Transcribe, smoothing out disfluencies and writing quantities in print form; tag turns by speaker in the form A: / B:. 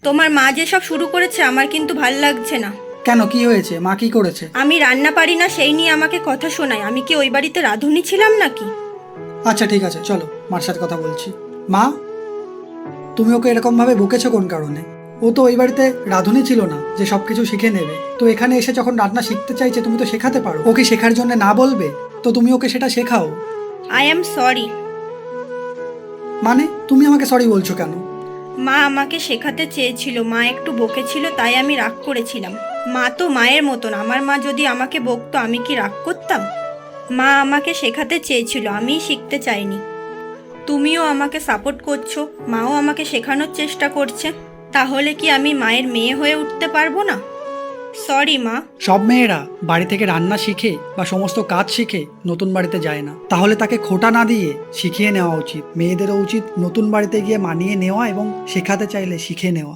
A: তোমার মা যেসব শুরু করেছে আমার কিন্তু ভাল লাগছে না।
B: কেন, কি হয়েছে? মা কি করেছে?
A: আমি রান্না পারি না সেই নিয়ে আমাকে কথা শোনায়। আমি কি ওই বাড়িতে রাঁধুনি ছিলাম নাকি?
B: আচ্ছা ঠিক আছে, চলো মার সাথে কথা বলছি। মা, তুমি ওকে এরকমভাবে বকেছো কোন কারণে? ও তো ওই বাড়িতে রাঁধুনি ছিল না যে সব কিছু শিখে নেবে। তো এখানে এসে যখন রান্না শিখতে চাইছে তুমি তো শেখাতে পারো। ওকে শেখার জন্য না বলবে? তো তুমি ওকে সেটা শেখাও।
A: I am sorry.
B: মানে তুমি আমাকে সরি বলছো কেন?
A: মা আমাকে শেখাতে চেয়েছিল, মা একটু বকেছিল তাই আমি রাগ করেছিলাম। মা তো মায়ের মতন, আমার মা যদি আমাকে বকতো আমি কি রাগ করতাম? মা আমাকে শেখাতে চেয়েছিল, আমিই শিখতে চাইনি। তুমিও আমাকে সাপোর্ট করছো, মাও আমাকে শেখানোর চেষ্টা করছে, তাহলে কি আমি মায়ের মেয়ে হয়ে উঠতে পারবো না? সরি মা।
B: সব মেয়েরা বাড়ি থেকে রান্না শিখে বা সমস্ত কাজ শিখে নতুন বাড়িতে যায় না। তাহলে তাকে খোটা না দিয়ে শিখিয়ে নেওয়া উচিত। মেয়েদেরও উচিত নতুন বাড়িতে গিয়ে মানিয়ে নেওয়া এবং শেখাতে চাইলে শিখে নেওয়া।